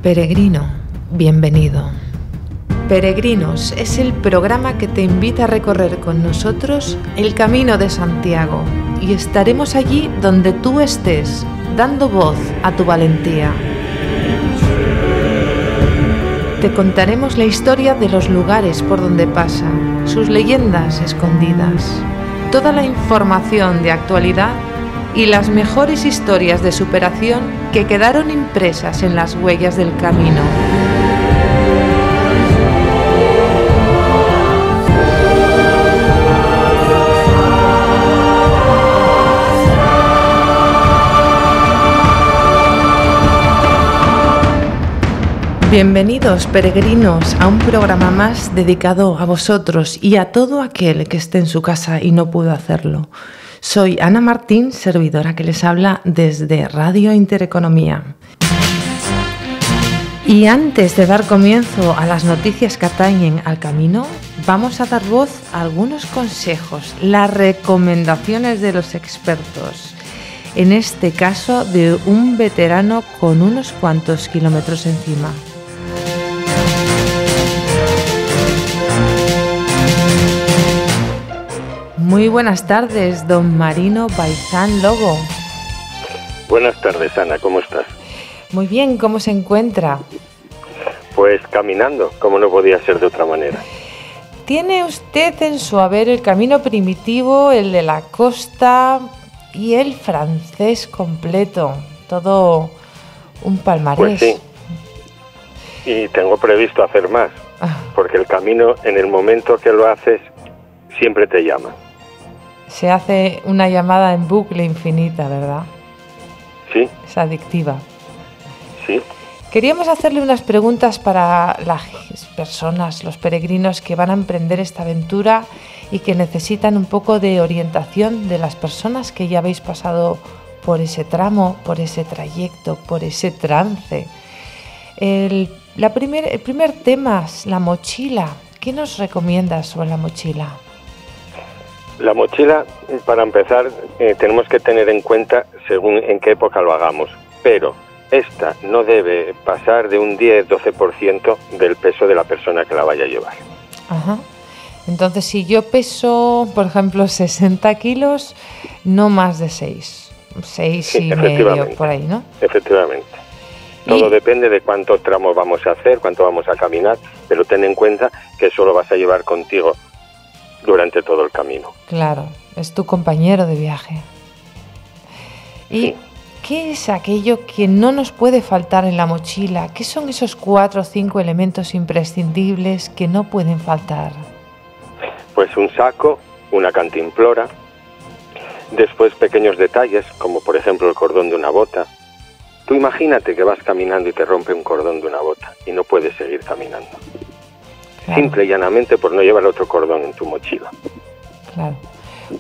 Peregrino, bienvenido. Peregrinos es el programa que te invita a recorrer con nosotros el Camino de Santiago y estaremos allí donde tú estés, dando voz a tu valentía. Te contaremos la historia de los lugares por donde pasa, sus leyendas escondidas, toda la información de actualidad y las mejores historias de superación que quedaron impresas en las huellas del camino. Bienvenidos, peregrinos, a un programa más dedicado a vosotros y a todo aquel que esté en su casa y no pudo hacerlo. Soy Ana Martín, servidora que les habla desde Radio Intereconomía. Y antes de dar comienzo a las noticias que atañen al camino, vamos a dar voz a algunos consejos, las recomendaciones de los expertos. En este caso, de un veterano con unos cuantos kilómetros encima. Muy buenas tardes, don Marino Baizán Lobo. Buenas tardes, Ana, ¿cómo estás? Muy bien, ¿cómo se encuentra? Pues caminando, como no podía ser de otra manera. Tiene usted en su haber el camino primitivo, el de la costa y el francés completo, todo un palmarés. Pues sí, y tengo previsto hacer más, porque el camino, en el momento que lo haces, siempre te llama. Se hace una llamada en bucle infinita, ¿verdad? Sí. Es adictiva. Sí. Queríamos hacerle unas preguntas para las personas, los peregrinos que van a emprender esta aventura y que necesitan un poco de orientación de las personas que ya habéis pasado por ese tramo, por ese trayecto, por ese trance. El primer tema es la mochila. ¿Qué nos recomiendas sobre la mochila? La mochila, para empezar, tenemos que tener en cuenta según en qué época lo hagamos, pero esta no debe pasar de un 10-12% del peso de la persona que la vaya a llevar. Ajá. Entonces, si yo peso, por ejemplo, 60 kilos, no más de 6 sí, y medio, por ahí, ¿no? Efectivamente. Todo depende de cuántos tramos vamos a hacer, cuánto vamos a caminar, pero ten en cuenta que eso lo vas a llevar contigo durante todo el camino. Claro, es tu compañero de viaje. ¿Y sí, qué es aquello que no nos puede faltar en la mochila? ¿Qué son esos 4 o 5 elementos imprescindibles que no pueden faltar? Pues un saco, una cantimplora, después pequeños detalles, como por ejemplo el cordón de una bota. Tú imagínate que vas caminando y te rompe un cordón de una bota y no puedes seguir caminando. Claro. Simple y llanamente por no llevar otro cordón en tu mochila. Claro,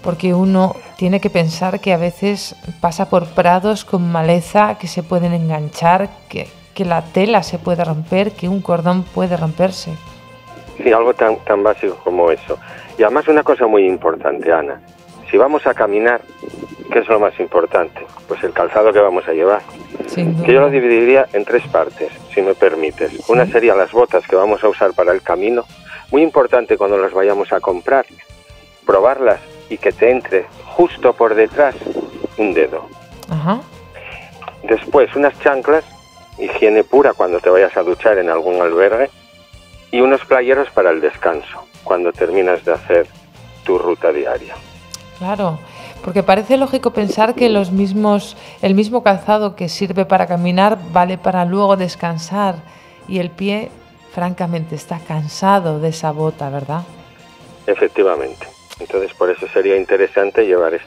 porque uno tiene que pensar que a veces pasa por prados con maleza que se pueden enganchar, que la tela se puede romper, que un cordón puede romperse. Sí, algo tan básico como eso. Y además una cosa muy importante, Ana. Si vamos a caminar, ¿qué es lo más importante? Pues el calzado que vamos a llevar. Que yo lo dividiría en 3 partes, si me permites. Sí. Una sería las botas que vamos a usar para el camino. Muy importante cuando las vayamos a comprar, probarlas y que te entre justo por detrás un dedo. Ajá. Después unas chanclas, higiene pura cuando te vayas a duchar en algún albergue, y unos playeros para el descanso, cuando terminas de hacer tu ruta diaria. Claro, porque parece lógico pensar que el mismo calzado que sirve para caminar vale para luego descansar y el pie, francamente, está cansado de esa bota, ¿verdad? Efectivamente. Entonces, por eso sería interesante llevar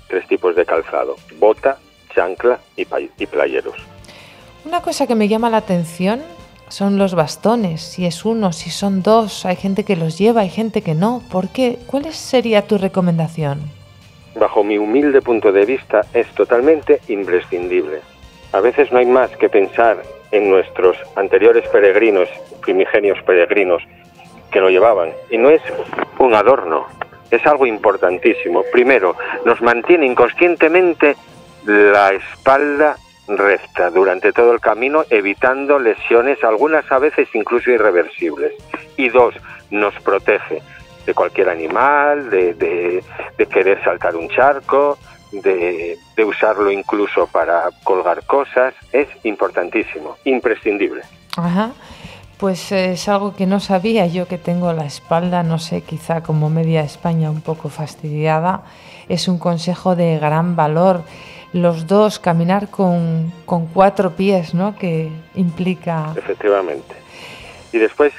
3 tipos de calzado: bota, chancla y playeros. Una cosa que me llama la atención son los bastones, si es uno, si son 2, hay gente que los lleva, hay gente que no. ¿Por qué? ¿Cuál sería tu recomendación? Bajo mi humilde punto de vista, es totalmente imprescindible. A veces no hay más que pensar en nuestros anteriores peregrinos, primigenios peregrinos, que lo llevaban. Y no es un adorno, es algo importantísimo. Primero, nos mantiene inconscientemente la espalda recta durante todo el camino, evitando lesiones, algunas a veces incluso irreversibles. Y 2, nos protege de cualquier animal, de querer saltar un charco, de usarlo incluso para colgar cosas. Es importantísimo, imprescindible. Ajá. Pues es algo que no sabía. Yo, que tengo la espalda, no sé, quizá como media España un poco fastidiada, es un consejo de gran valor. Los dos, caminar con 4 pies, ¿no?, que implica... Efectivamente. Y después,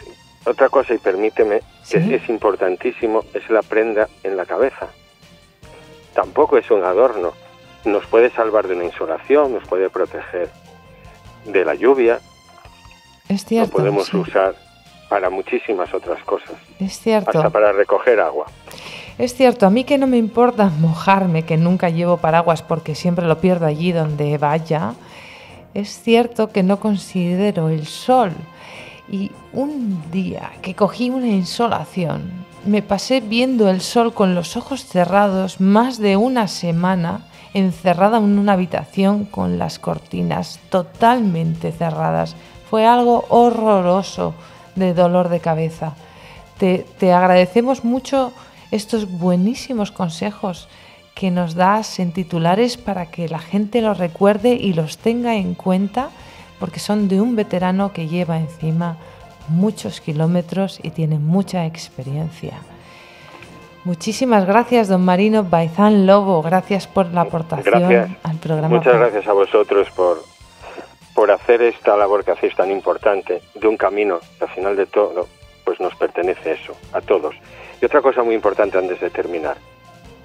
otra cosa, y permíteme, ¿sí?, que es importantísimo, es la prenda en la cabeza. Tampoco es un adorno. Nos puede salvar de una insolación, nos puede proteger de la lluvia. Es cierto. Lo podemos usar para muchísimas otras cosas. Es cierto. Hasta para recoger agua. Es cierto, a mí que no me importa mojarme, que nunca llevo paraguas porque siempre lo pierdo allí donde vaya. Es cierto que no considero el sol. Y un día que cogí una insolación, me pasé viendo el sol con los ojos cerrados más de una semana, encerrada en una habitación con las cortinas totalmente cerradas. Fue algo horroroso, de dolor de cabeza. Te agradecemos mucho estos buenísimos consejos que nos das en titulares para que la gente los recuerde y los tenga en cuenta, porque son de un veterano que lleva encima muchos kilómetros y tiene mucha experiencia. Muchísimas gracias, don Marino Baizán Lobo. Gracias por la aportación al programa. Muchas gracias a vosotros por hacer esta labor que hacéis tan importante de un camino que al final de todo pues nos pertenece eso, a todos. Y otra cosa muy importante antes de terminar,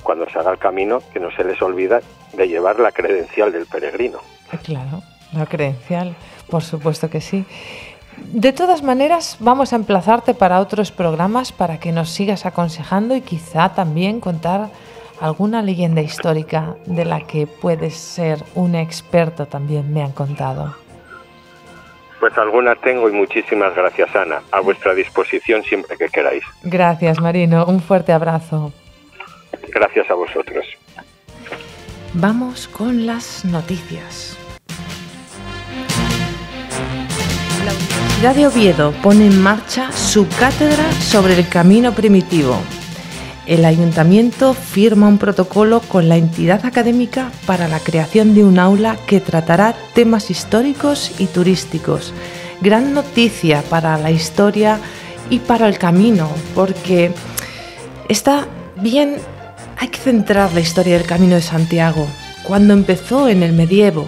cuando se haga el camino, que no se les olvida de llevar la credencial del peregrino. Claro, la credencial, por supuesto que sí. De todas maneras, vamos a emplazarte para otros programas para que nos sigas aconsejando y quizá también contar alguna leyenda histórica de la que puedes ser un experto, también me han contado. Pues algunas tengo y muchísimas gracias, Ana. A vuestra disposición siempre que queráis. Gracias, Marino. Un fuerte abrazo. Gracias a vosotros. Vamos con las noticias. La Universidad de Oviedo pone en marcha su cátedra sobre el camino primitivo. El Ayuntamiento firma un protocolo con la entidad académica para la creación de un aula que tratará temas históricos y turísticos. Gran noticia para la historia y para el camino, porque está bien, hay que centrar la historia del Camino de Santiago. Cuando empezó en el medievo,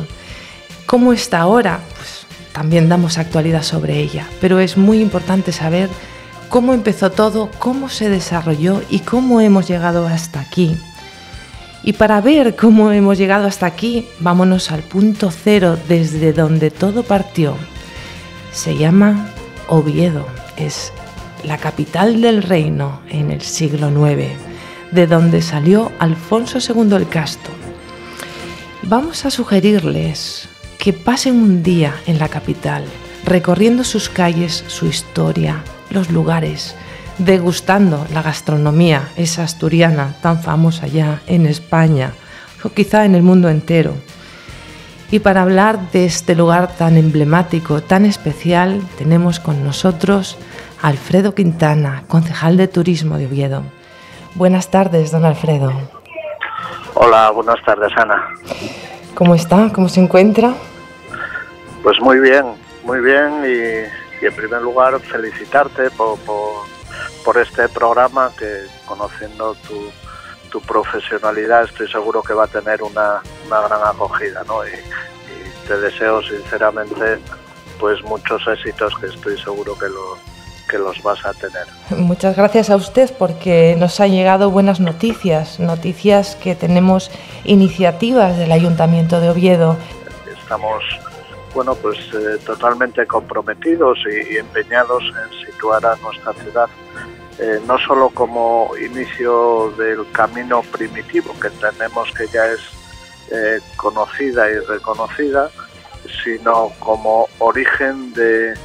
cómo está ahora, pues también damos actualidad sobre ella, pero es muy importante saber cómo empezó todo, cómo se desarrolló y cómo hemos llegado hasta aquí. Y para ver cómo hemos llegado hasta aquí, vámonos al punto cero desde donde todo partió. Se llama Oviedo, es la capital del reino en el siglo IX, de donde salió Alfonso II el Casto. Vamos a sugerirles que pasen un día en la capital, recorriendo sus calles, su historia, los lugares, degustando la gastronomía, esa asturiana tan famosa ya en España o quizá en el mundo entero. Y para hablar de este lugar tan emblemático, tan especial, tenemos con nosotros a Alfredo Quintana, concejal de Turismo de Oviedo. Buenas tardes, don Alfredo. Hola, buenas tardes, Ana. ¿Cómo está? ¿Cómo se encuentra? Pues muy bien y en primer lugar felicitarte por este programa que, conociendo tu profesionalidad, estoy seguro que va a tener una gran acogida, ¿no? Y te deseo sinceramente pues muchos éxitos, que estoy seguro que los vas a tener. Muchas gracias a usted, porque nos han llegado buenas noticias que tenemos iniciativas del Ayuntamiento de Oviedo. Estamos totalmente comprometidos y empeñados en situar a nuestra ciudad no solo como inicio del camino primitivo, que entendemos que ya es conocida y reconocida, sino como origen del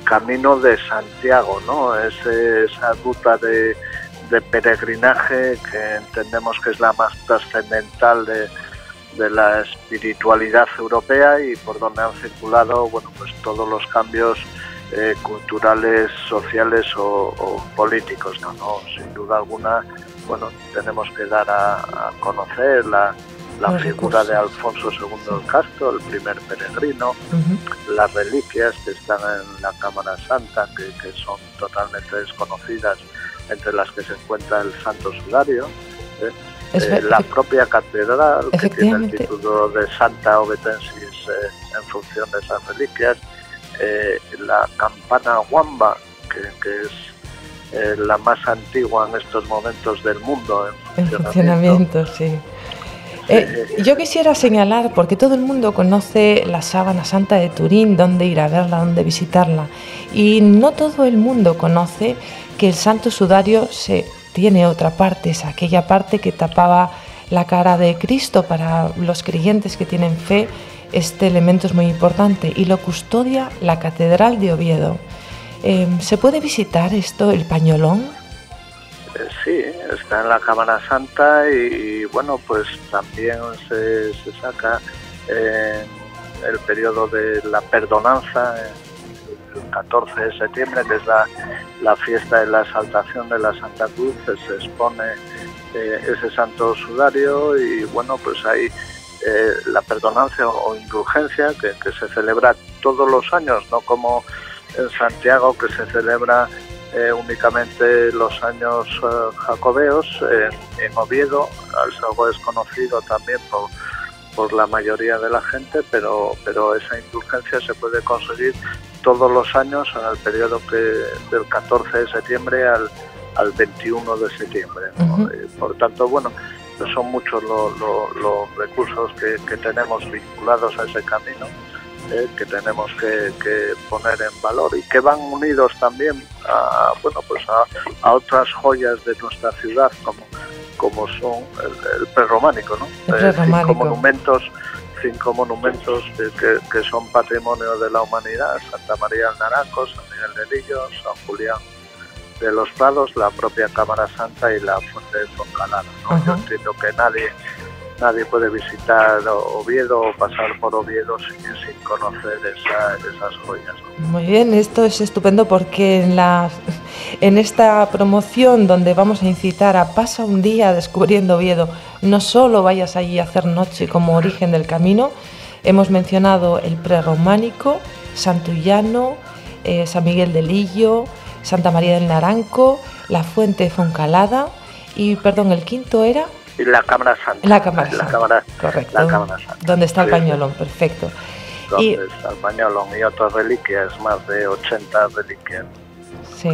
camino de Santiago, ¿no? Esa ruta de peregrinaje que entendemos que es la más trascendental de la espiritualidad europea y por donde han circulado, bueno, pues todos los cambios culturales, sociales o políticos, ¿no? Sin duda alguna, bueno, tenemos que dar a conocer la figura de Alfonso II el Casto, el primer peregrino, las reliquias que están en la Cámara Santa, que son totalmente desconocidas, entre las que se encuentra el Santo Sudario, la propia catedral, que tiene el título de Santa Obetensis en función de esas reliquias, la campana Wamba, que es la más antigua en estos momentos del mundo en funcionamiento, sí. Yo quisiera señalar, porque todo el mundo conoce la Sábana Santa de Turín, dónde ir a verla, dónde visitarla, y no todo el mundo conoce que el Santo Sudario tiene otra parte, es aquella parte que tapaba la cara de Cristo. Para los creyentes que tienen fe, este elemento es muy importante y lo custodia la Catedral de Oviedo. ¿Se puede visitar esto, el pañolón? Sí, está en la Cámara Santa y bueno, pues también se saca en el periodo de la perdonanza, el 14 de septiembre, que es la fiesta de la exaltación de la Santa Cruz, se expone ese Santo Sudario y bueno, pues hay la perdonancia o indulgencia que se celebra todos los años, no como en Santiago, que se celebra únicamente los años jacobeos. En Oviedo es algo desconocido también por la mayoría de la gente, pero esa indulgencia se puede conseguir todos los años en el periodo del 14 de septiembre al 21 de septiembre, ¿no? Por tanto, bueno, son muchos los recursos que tenemos vinculados a ese camino, que tenemos que poner en valor y que van unidos también a otras joyas de nuestra ciudad, como son el prerrománico, ¿no? Cinco monumentos que son patrimonio de la humanidad: Santa María del Naranco, San Miguel de Lillo, San Julián de los Prados, la propia Cámara Santa y la Fuente de Foncalada, ¿no? Yo entiendo que nadie puede visitar Oviedo o pasar por Oviedo sin conocer esas joyas, ¿no? Muy bien, esto es estupendo porque en esta promoción donde vamos a incitar a pasa un día descubriendo Oviedo, no solo vayas allí a hacer noche como origen del camino, hemos mencionado el prerrománico, Santullano, San Miguel de Lillo, Santa María del Naranco, la Fuente de Foncalada y, perdón, el quinto era... Y la Cámara Santa. La Cámara Santa, correcto. La Cámara Santa. Donde está el pañolón, perfecto. Donde está el pañolón y otras reliquias, más de 80 reliquias. Sí,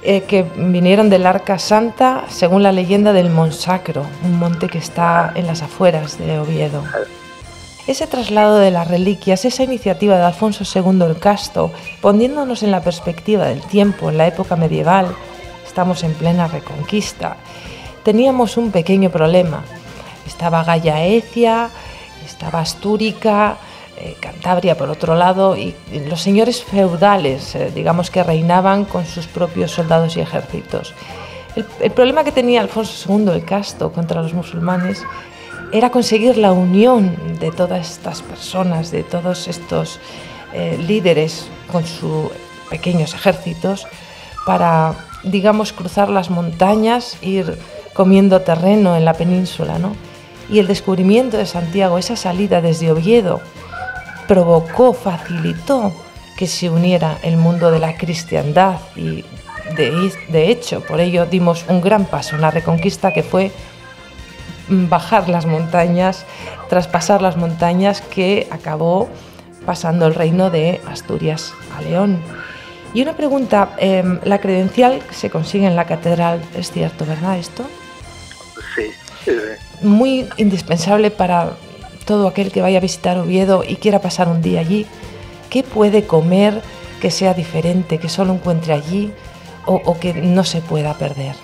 que vinieron del Arca Santa, según la leyenda del Monsacro, un monte que está en las afueras de Oviedo. Ese traslado de las reliquias, esa iniciativa de Alfonso II el Casto, poniéndonos en la perspectiva del tiempo, en la época medieval, estamos en plena Reconquista. Teníamos un pequeño problema. Estaba Gallaecia, estaba Astúrica, Cantabria por otro lado, y los señores feudales, digamos, que reinaban con sus propios soldados y ejércitos. El problema que tenía Alfonso II el Casto contra los musulmanes era conseguir la unión de todas estas personas, de todos estos líderes con sus pequeños ejércitos para, digamos, cruzar las montañas, ir comiendo terreno en la península, ¿no? Y el descubrimiento de Santiago, esa salida desde Oviedo, facilitó que se uniera el mundo de la cristiandad y de hecho por ello dimos un gran paso en la Reconquista, que fue bajar las montañas, traspasar las montañas, que acabó pasando el reino de Asturias a León. Y una pregunta, la credencial se consigue en la catedral, ¿es cierto, verdad esto? Sí. Muy indispensable para todo aquel que vaya a visitar Oviedo y quiera pasar un día allí. ¿Qué puede comer que sea diferente, que solo encuentre allí o que no se pueda perder?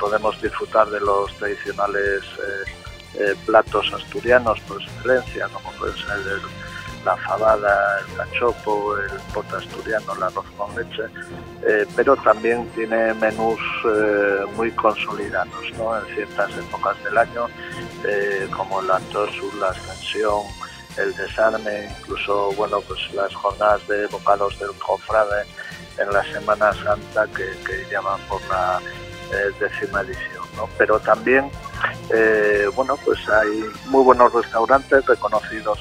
Podemos disfrutar de los tradicionales platos asturianos por excelencia, como puede ser la fabada, el cachopo, el pote asturiano, el arroz con leche, pero también tiene menús muy consolidados, ¿no? En ciertas épocas del año, como la tosu, la ascensión, el desarme, incluso bueno, pues las jornadas de bocados del cofrade en la Semana Santa que llaman por la 10ª edición, ¿no? Pero también bueno, pues hay muy buenos restaurantes reconocidos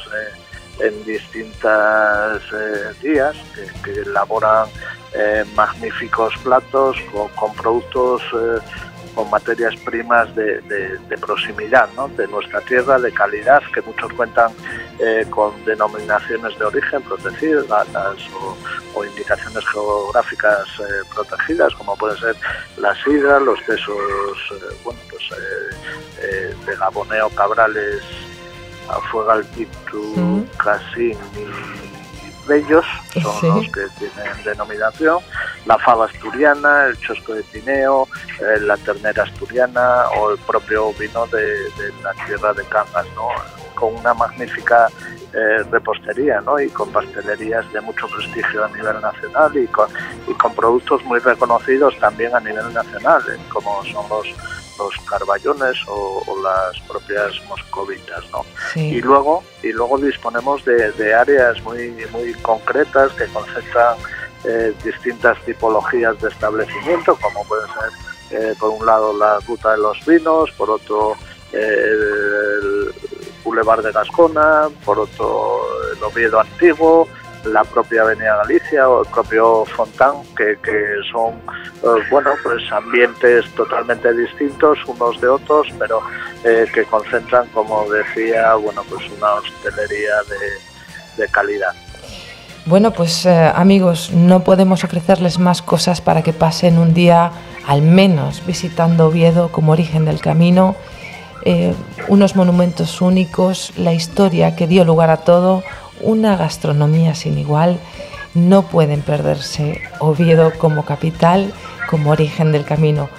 en distintas días que elaboran magníficos platos con productos con materias primas de proximidad, ¿no? De nuestra tierra, de calidad, que muchos cuentan con denominaciones de origen protegidas o indicaciones geográficas protegidas, como pueden ser la sidra, los quesos bueno, pues, de Gaboneo, Cabrales, Afuegalpitu, Casín y Bellos, son los que tienen denominación, la fava asturiana, el chosco de Tineo, la ternera asturiana o el propio vino de la tierra de Cangas, ¿no? Con una magnífica repostería, ¿no? Y con pastelerías de mucho prestigio a nivel nacional y con productos muy reconocidos también a nivel nacional, como son los carballones o las propias moscovitas, ¿no? Sí. Y luego disponemos de áreas muy concretas que concentran distintas tipologías de establecimiento, como puede ser por un lado la Ruta de los Vinos, por otro el Boulevard de Gascona, por otro el Oviedo Antiguo, la propia Avenida Galicia o el propio Fontán, que son bueno, pues ambientes totalmente distintos unos de otros, pero que concentran, como decía, bueno, pues una hostelería de calidad. Bueno, pues amigos, no podemos ofrecerles más cosas para que pasen un día al menos visitando Oviedo como origen del camino, unos monumentos únicos, la historia que dio lugar a todo, una gastronomía sin igual. No pueden perderse Oviedo como capital, como origen del camino.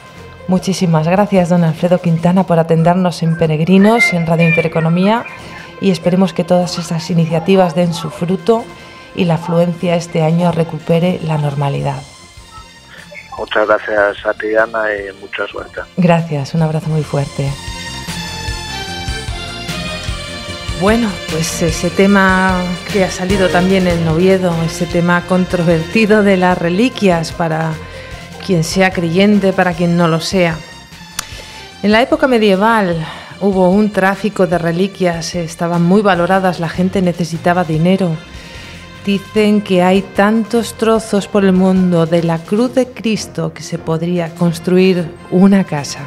Muchísimas gracias, don Alfredo Quintana, por atendernos en Peregrinos, en Radio Intereconomía, y esperemos que todas estas iniciativas den su fruto y la afluencia este año recupere la normalidad. Muchas gracias a ti, Ana, y mucha suerte. Gracias, un abrazo muy fuerte. Bueno, pues ese tema que ha salido también en Oviedo, ese tema controvertido de las reliquias para quien sea creyente, para quien no lo sea. En la época medieval hubo un tráfico de reliquias, estaban muy valoradas, la gente necesitaba dinero. Dicen que hay tantos trozos por el mundo de la cruz de Cristo que se podría construir una casa.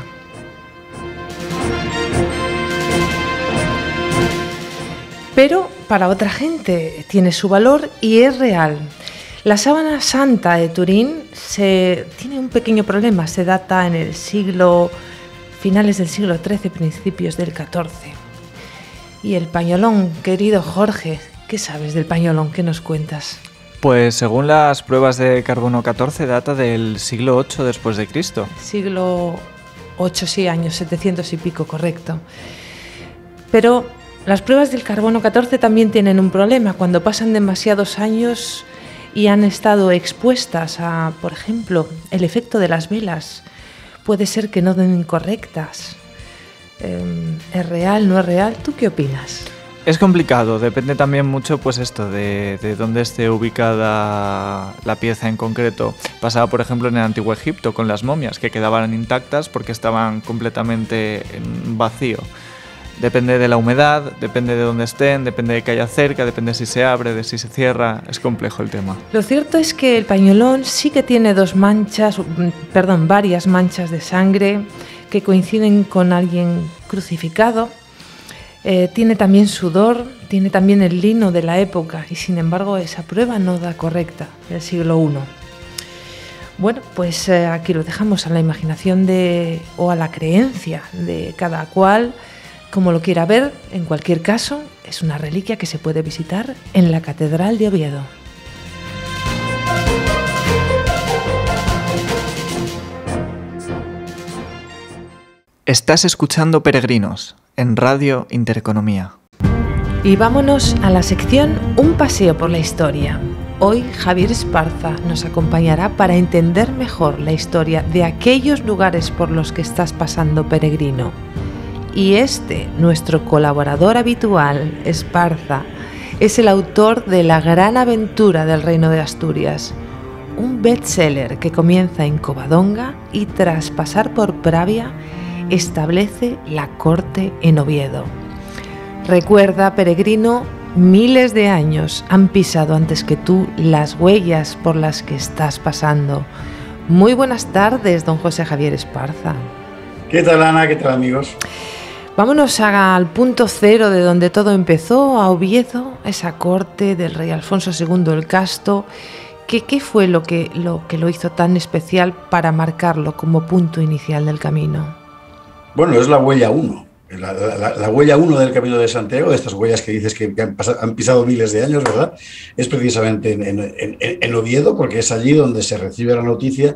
Pero para otra gente tiene su valor y es real. La sábana santa de Turín tiene un pequeño problema, se data en el finales del siglo XIII, principios del XIV. Y el pañolón, querido Jorge, ¿qué sabes del pañolón? ¿Qué nos cuentas? Pues según las pruebas de carbono 14 data del siglo VIII después de Cristo. Siglo VIII, sí, años 700 y pico, correcto. Pero las pruebas del carbono 14 también tienen un problema. Cuando pasan demasiados años y han estado expuestas a, por ejemplo, el efecto de las velas, puede ser que no den correctas. ¿Es real, no es real? ¿Tú qué opinas? Es complicado, depende también mucho pues esto de dónde esté ubicada la pieza en concreto. Pasaba por ejemplo en el Antiguo Egipto con las momias, que quedaban intactas porque estaban completamente en vacío. Depende de la humedad, depende de dónde estén, depende de que haya cerca, depende si se abre, de si se cierra. Es complejo el tema. Lo cierto es que el pañolón sí que tiene varias manchas de sangre que coinciden con alguien crucificado. Tiene también sudor, tiene también el lino de la época y sin embargo esa prueba no da correcta, del siglo I. Bueno, pues aquí lo dejamos a la imaginación o a la creencia de cada cual, como lo quiera ver. En cualquier caso, es una reliquia que se puede visitar en la Catedral de Oviedo. Estás escuchando Peregrinos en Radio Intereconomía. Y vámonos a la sección Un paseo por la historia. Hoy Javier Esparza nos acompañará para entender mejor la historia de aquellos lugares por los que estás pasando, peregrino. Y nuestro colaborador habitual, Esparza, es el autor de La gran aventura del Reino de Asturias, un bestseller que comienza en Covadonga y tras pasar por Pravia establece la corte en Oviedo. Recuerda, peregrino, miles de años han pisado antes que tú las huellas por las que estás pasando. Muy buenas tardes, don José Javier Esparza. ¿Qué tal, Ana? ¿Qué tal, amigos? Vámonos al punto cero de donde todo empezó, a Oviedo, esa corte del rey Alfonso II el Casto. ¿Qué fue lo que lo hizo tan especial para marcarlo como punto inicial del camino? Bueno, es la huella 1. La huella 1 del Camino de Santiago, de estas huellas que dices que han pisado miles de años, ¿verdad? Es precisamente en Oviedo, porque es allí donde se recibe la noticia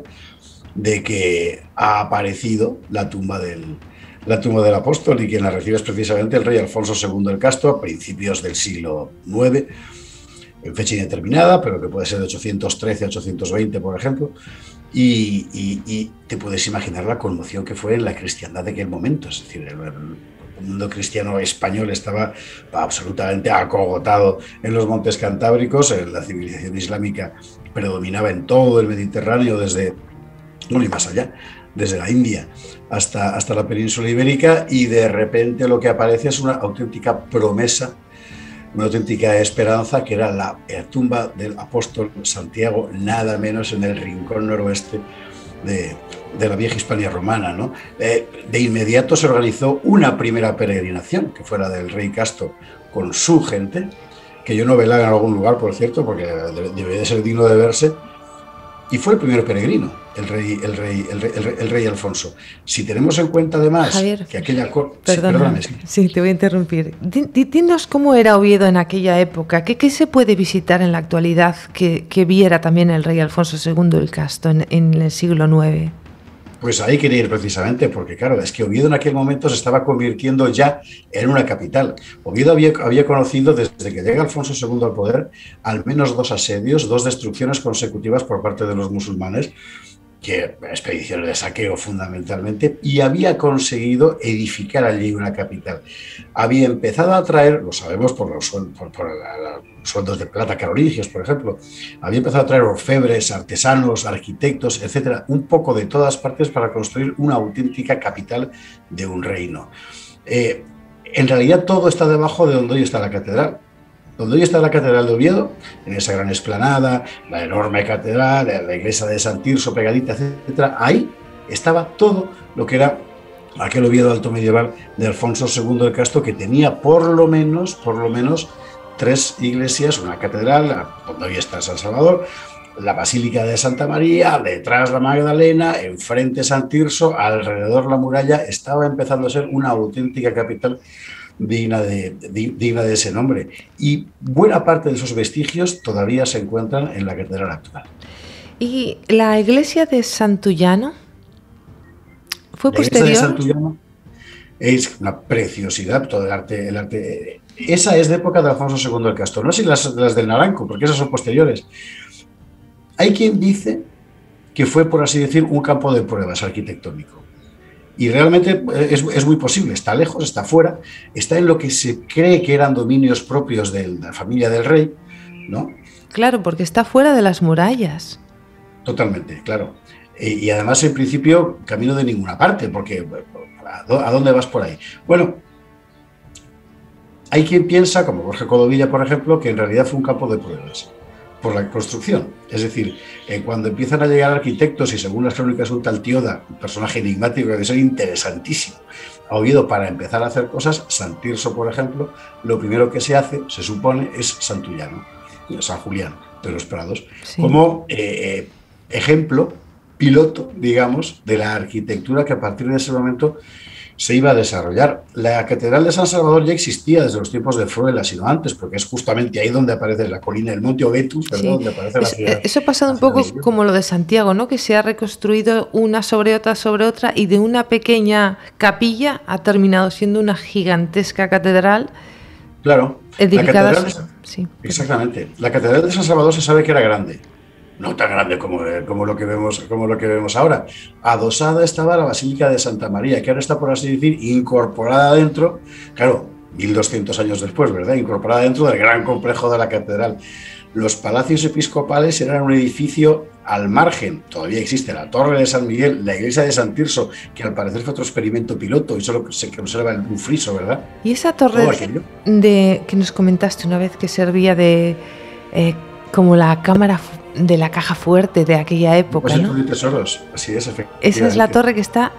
de que ha aparecido la tumba del apóstol, y quien la recibe es precisamente el rey Alfonso II el Casto a principios del siglo IX, en fecha indeterminada, pero que puede ser de 813 a 820, por ejemplo. Y te puedes imaginar la conmoción que fue en la cristiandad de aquel momento. Es decir, el mundo cristiano español estaba absolutamente acogotado en los montes cantábricos. La civilización islámica predominaba en todo el Mediterráneo, y más allá, desde la India hasta la península ibérica, y de repente lo que aparece es una auténtica promesa, una auténtica esperanza, que era la tumba del apóstol Santiago, nada menos en el rincón noroeste de la vieja Hispania romana, ¿no? De inmediato se organizó una primera peregrinación, que fue la del rey Casto con su gente, que yo novelaba en algún lugar, por cierto, porque debería de ser digno de verse, y fue el primer peregrino, el rey Alfonso. Si tenemos en cuenta además, Javier, que aquella... Perdóname. Sí, te voy a interrumpir. Dinos cómo era Oviedo en aquella época. ¿Qué se puede visitar en la actualidad que viera también el rey Alfonso II el Casto en el siglo IX? Pues ahí quería ir precisamente, porque claro, es que Oviedo en aquel momento se estaba convirtiendo ya en una capital. Oviedo había conocido, desde que llega Alfonso II al poder, al menos 2 asedios, 2 destrucciones consecutivas por parte de los musulmanes, expediciones de saqueo fundamentalmente, y había conseguido edificar allí una capital. Había empezado a traer, lo sabemos por los sueldos de plata carolingios, por ejemplo, había empezado a traer orfebres, artesanos, arquitectos, etcétera, un poco de todas partes para construir una auténtica capital de un reino. En realidad todo está debajo de donde hoy está la catedral. Donde hoy está la Catedral de Oviedo, en esa gran explanada, la enorme catedral, la iglesia de San Tirso pegadita, etcétera, ahí estaba todo lo que era aquel Oviedo alto medieval de Alfonso II el Casto, que tenía por lo menos 3 iglesias, una catedral, donde hoy está San Salvador, la Basílica de Santa María, detrás la Magdalena, enfrente San Tirso, alrededor la muralla. Estaba empezando a ser una auténtica capital digna de ese nombre, y buena parte de esos vestigios todavía se encuentran en la catedral actual. ¿Y la iglesia de Santullano fue posterior? La iglesia de Santullano es una preciosidad, todo el arte. Esa es de época de Alfonso II el Casto, no sé las del Naranco, porque esas son posteriores. Hay quien dice que fue, por así decir, un campo de pruebas arquitectónico. Y realmente es muy posible, está lejos, está fuera, está en lo que se cree que eran dominios propios de la familia del rey, ¿no? Claro, porque está fuera de las murallas. Totalmente, claro. Y además, en principio, camino de ninguna parte, porque ¿a dónde vas por ahí? Bueno, hay quien piensa, como Jorge Codovilla, por ejemplo, que en realidad fue un campo de pruebas por la construcción. Es decir, cuando empiezan a llegar arquitectos, y según las crónicas un tal Tioda, un personaje enigmático que debe ser interesantísimo, a Oviedo para empezar a hacer cosas, San Tirso, por ejemplo, lo primero que se hace, se supone, es Santullano, San Julián de los Prados, sí, como ejemplo, piloto, digamos, de la arquitectura que a partir de ese momento se iba a desarrollar. La Catedral de San Salvador ya existía desde los tiempos de Fruela, sino antes, porque es justamente ahí donde aparece la colina del Monte Ovetus, sí, donde aparece la ciudad. Eso ha pasado un poco como lo de Santiago, ¿no? Que se ha reconstruido una sobre otra, y de una pequeña capilla ha terminado siendo una gigantesca catedral. Claro, edificadas. Exactamente. La Catedral de San Salvador se sabe que era grande. No tan grande como lo que vemos ahora. Adosada estaba la Basílica de Santa María, que ahora está, por así decir, incorporada dentro, claro, 1200 años después, ¿verdad? Incorporada dentro del gran complejo de la catedral. Los palacios episcopales eran un edificio al margen. Todavía existe la Torre de San Miguel, la iglesia de San Tirso, que al parecer fue otro experimento piloto y solo se conserva en un friso, ¿verdad? Y esa torre que nos comentaste una vez, que servía de como la cámara de la caja fuerte de aquella época, pues ¿no? De tesoros, así es, efectivamente. Esa es la torre que está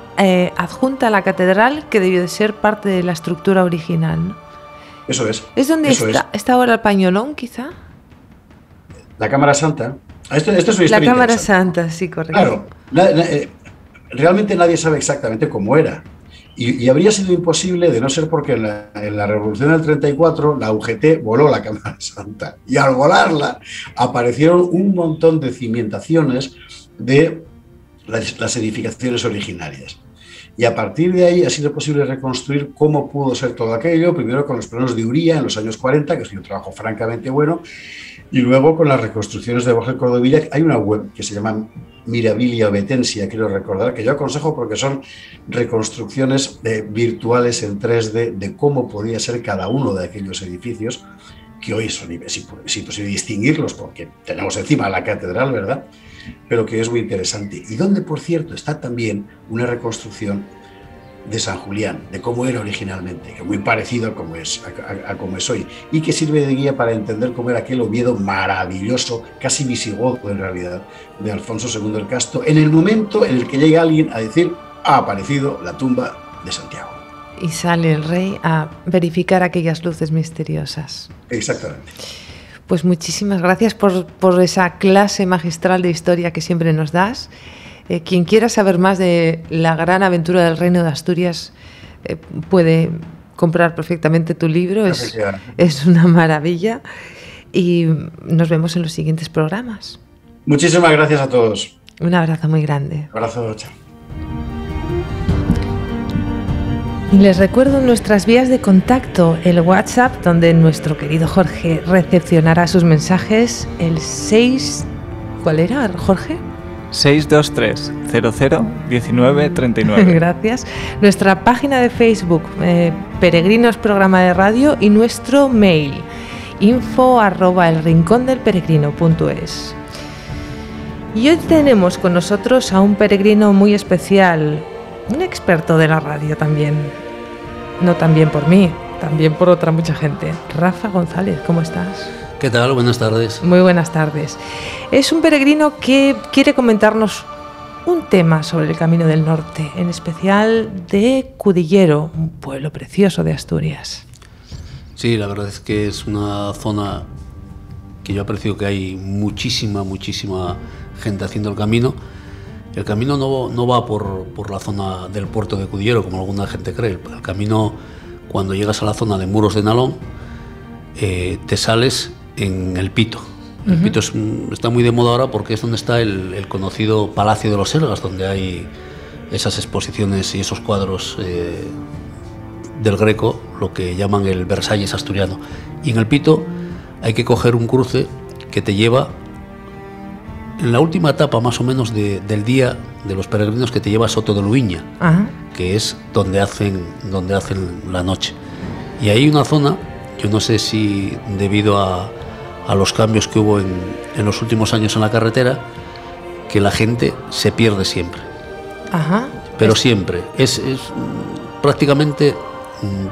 adjunta a la catedral, que debió de ser parte de la estructura original, ¿no? Eso es. ¿Es donde está ahora el Pañolón, quizá? La Cámara Santa. Esto es una historia. La Cámara Santa, sí, correcto. Claro, realmente nadie sabe exactamente cómo era. Y habría sido imposible de no ser porque en la Revolución del 34 la UGT voló la Cámara Santa. Y al volarla aparecieron un montón de cimentaciones de las edificaciones originarias. Y a partir de ahí ha sido posible reconstruir cómo pudo ser todo aquello, primero con los planos de Uría en los años 40, que es un trabajo francamente bueno, y luego con las reconstrucciones de Borja Cordovilla. Hay una web que se llama Mirabilia Obetensia, quiero recordar, que yo aconsejo porque son reconstrucciones virtuales en 3D de cómo podía ser cada uno de aquellos edificios, que hoy son imposible distinguirlos porque tenemos encima la catedral, ¿verdad? Pero que es muy interesante. Y donde, por cierto, está también una reconstrucción de San Julián, de cómo era originalmente, que es muy parecido a cómo es hoy, y que sirve de guía para entender cómo era aquel Oviedo maravilloso, casi visigodo en realidad, de Alfonso II el Casto, en el momento en el que llega alguien a decir: ha aparecido la tumba de Santiago. Y sale el rey a verificar aquellas luces misteriosas. Exactamente. Pues muchísimas gracias por esa clase magistral de historia que siempre nos das. Quien quiera saber más de la gran aventura del Reino de Asturias puede comprar perfectamente tu libro. Es una maravilla. Y nos vemos en los siguientes programas. Muchísimas gracias a todos. Un abrazo muy grande. Un abrazo, chao. Y les recuerdo nuestras vías de contacto: el WhatsApp, donde nuestro querido Jorge recepcionará sus mensajes, el 6... ¿Cuál era, Jorge? 623 00 19 39. Gracias. Nuestra página de Facebook, Peregrinos Programa de Radio, y nuestro mail, info@elrincondelperegrino.es. Y hoy tenemos con nosotros a un peregrino muy especial, un experto de la radio también. No también por mí, también por otra mucha gente. Rafa González, ¿cómo estás? ¿Qué tal? Buenas tardes. Muy buenas tardes. Es un peregrino que quiere comentarnos un tema sobre el Camino del Norte, en especial de Cudillero, un pueblo precioso de Asturias. Sí, la verdad es que es una zona que yo aprecio, que hay muchísima gente haciendo el camino. El camino no va por la zona del puerto de Cudillero, como alguna gente cree. El camino, cuando llegas a la zona de Muros de Nalón, te sales en el Pito. El Pito está muy de moda ahora porque es donde está el conocido Palacio de los Selgas, donde hay esas exposiciones y esos cuadros del Greco, lo que llaman el Versalles asturiano. Y en el Pito hay que coger un cruce que te lleva en la última etapa más o menos del día de los peregrinos, que te lleva a Soto de Luiña, que es donde hacen la noche. Y hay una zona, yo no sé si debido a los cambios que hubo en los últimos años en la carretera, que la gente se pierde siempre. Pero siempre. Es prácticamente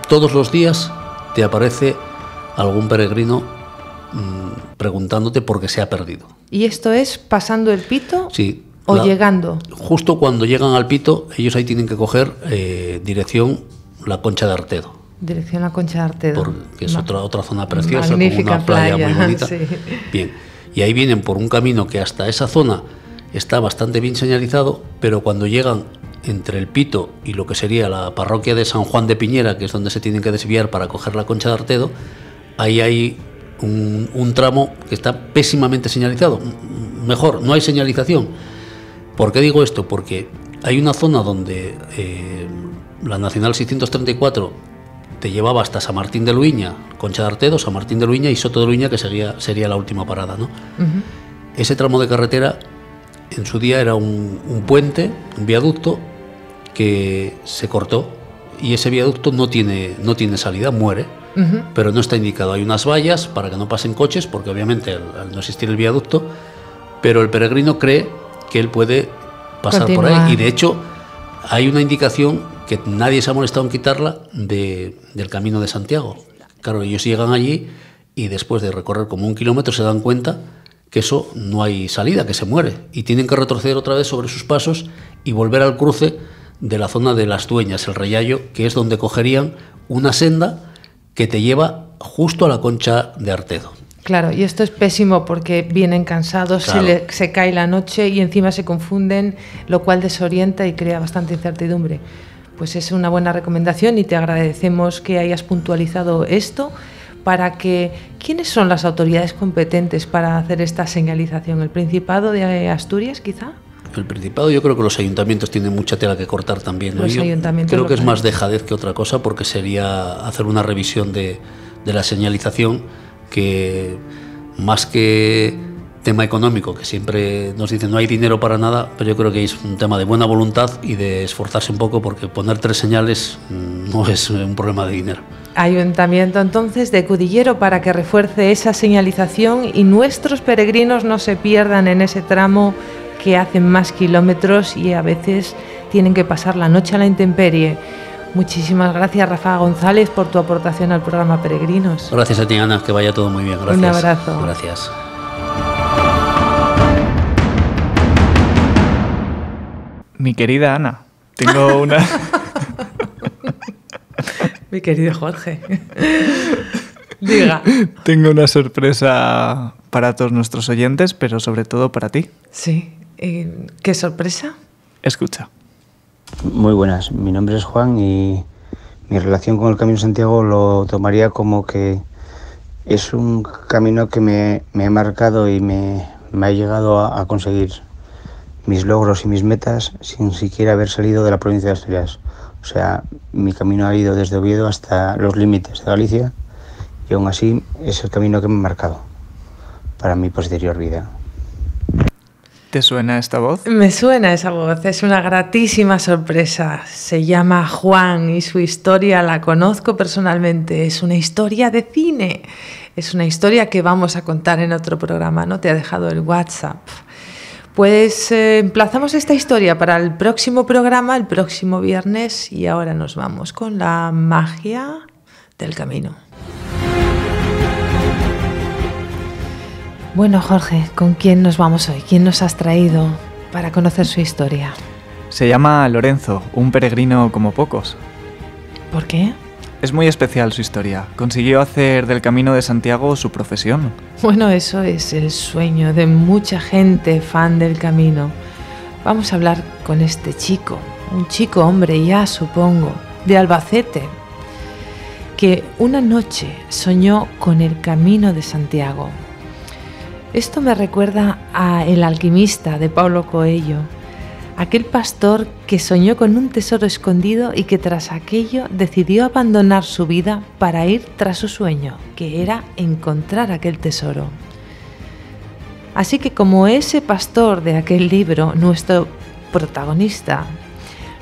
todos los días te aparece algún peregrino preguntándote por qué se ha perdido. ¿Y esto es pasando el Pito? Sí. ¿O llegando? Justo cuando llegan al Pito, ellos ahí tienen que coger dirección la Concha de Artedo. Dirección a Concha de Artedo. Que es otra zona preciosa, magnífica, con una playa muy bonita. Sí. Bien. Y ahí vienen por un camino que hasta esa zona está bastante bien señalizado, pero cuando llegan entre el Pito y lo que sería la parroquia de San Juan de Piñera, que es donde se tienen que desviar para coger la Concha de Artedo, ahí hay un tramo que está pésimamente señalizado. Mejor, no hay señalización. ¿Por qué digo esto? Porque hay una zona donde la Nacional 634 te llevaba hasta San Martín de Luiña, Concha de Artedo, San Martín de Luiña y Soto de Luiña, que sería la última parada, ¿no? Ese tramo de carretera en su día era un puente, un viaducto que se cortó, y ese viaducto no tiene salida, muere, pero no está indicado. Hay unas vallas para que no pasen coches, porque obviamente al no existir el viaducto, pero el peregrino cree que él puede pasar por ahí, y de hecho hay una indicación que nadie se ha molestado en quitarla del Camino de Santiago. Claro, ellos llegan allí y después de recorrer como 1 kilómetro se dan cuenta que eso no hay salida, que se muere, y tienen que retroceder otra vez sobre sus pasos y volver al cruce de la zona de las Dueñas, el Reyallo, que es donde cogerían una senda que te lleva justo a la Concha de Artedo. Claro, y esto es pésimo porque vienen cansados, claro. se cae la noche y encima se confunden, lo cual desorienta y crea bastante incertidumbre. Pues es una buena recomendación y te agradecemos que hayas puntualizado esto para que... ¿Quiénes son las autoridades competentes para hacer esta señalización? ¿El Principado de Asturias, quizá? El Principado, yo creo que los ayuntamientos tienen mucha tela que cortar también, ¿no? Yo creo que es más dejadez que otra cosa, porque sería hacer una revisión de la señalización, que más que tema económico, que siempre nos dicen no hay dinero para nada, pero yo creo que es un tema de buena voluntad y de esforzarse un poco, porque poner 3 señales no es un problema de dinero. Ayuntamiento entonces de Cudillero para que refuerce esa señalización y nuestros peregrinos no se pierdan en ese tramo que hacen más kilómetros y a veces tienen que pasar la noche a la intemperie. Muchísimas gracias, Rafa González, por tu aportación al programa Peregrinos. Gracias a ti, Ana, que vaya todo muy bien. Gracias. Un abrazo. Gracias. Mi querida Ana, tengo una... Mi querido Jorge. Diga. Tengo una sorpresa para todos nuestros oyentes, pero sobre todo para ti. Sí. ¿Qué sorpresa? Escucha. Muy buenas, mi nombre es Juan y mi relación con el Camino de Santiago lo tomaría como que es un camino que me ha marcado y me ha llegado a conseguir mis logros y mis metas sin siquiera haber salido de la provincia de Asturias. O sea, mi camino ha ido desde Oviedo hasta los límites de Galicia y aún así es el camino que me ha marcado para mi posterior vida. ¿Te suena esta voz? Me suena esa voz, es una gratísima sorpresa. Se llama Juan y su historia la conozco personalmente. Es una historia de cine, es una historia que vamos a contar en otro programa, ¿no? Te ha dejado el WhatsApp. Pues emplazamos esta historia para el próximo programa, el próximo viernes, y ahora nos vamos con la magia del camino. Bueno, Jorge, ¿con quién nos vamos hoy? ¿Quién nos has traído para conocer su historia? Se llama Lorenzo, un peregrino como pocos. ¿Por qué? Es muy especial su historia. Consiguió hacer del Camino de Santiago su profesión. Bueno, eso es el sueño de mucha gente fan del Camino. Vamos a hablar con este chico, un chico hombre ya, supongo, de Albacete, que una noche soñó con el Camino de Santiago. Esto me recuerda a El alquimista de Paulo Coelho, aquel pastor que soñó con un tesoro escondido y que tras aquello decidió abandonar su vida para ir tras su sueño, que era encontrar aquel tesoro. Así que como ese pastor de aquel libro, nuestro protagonista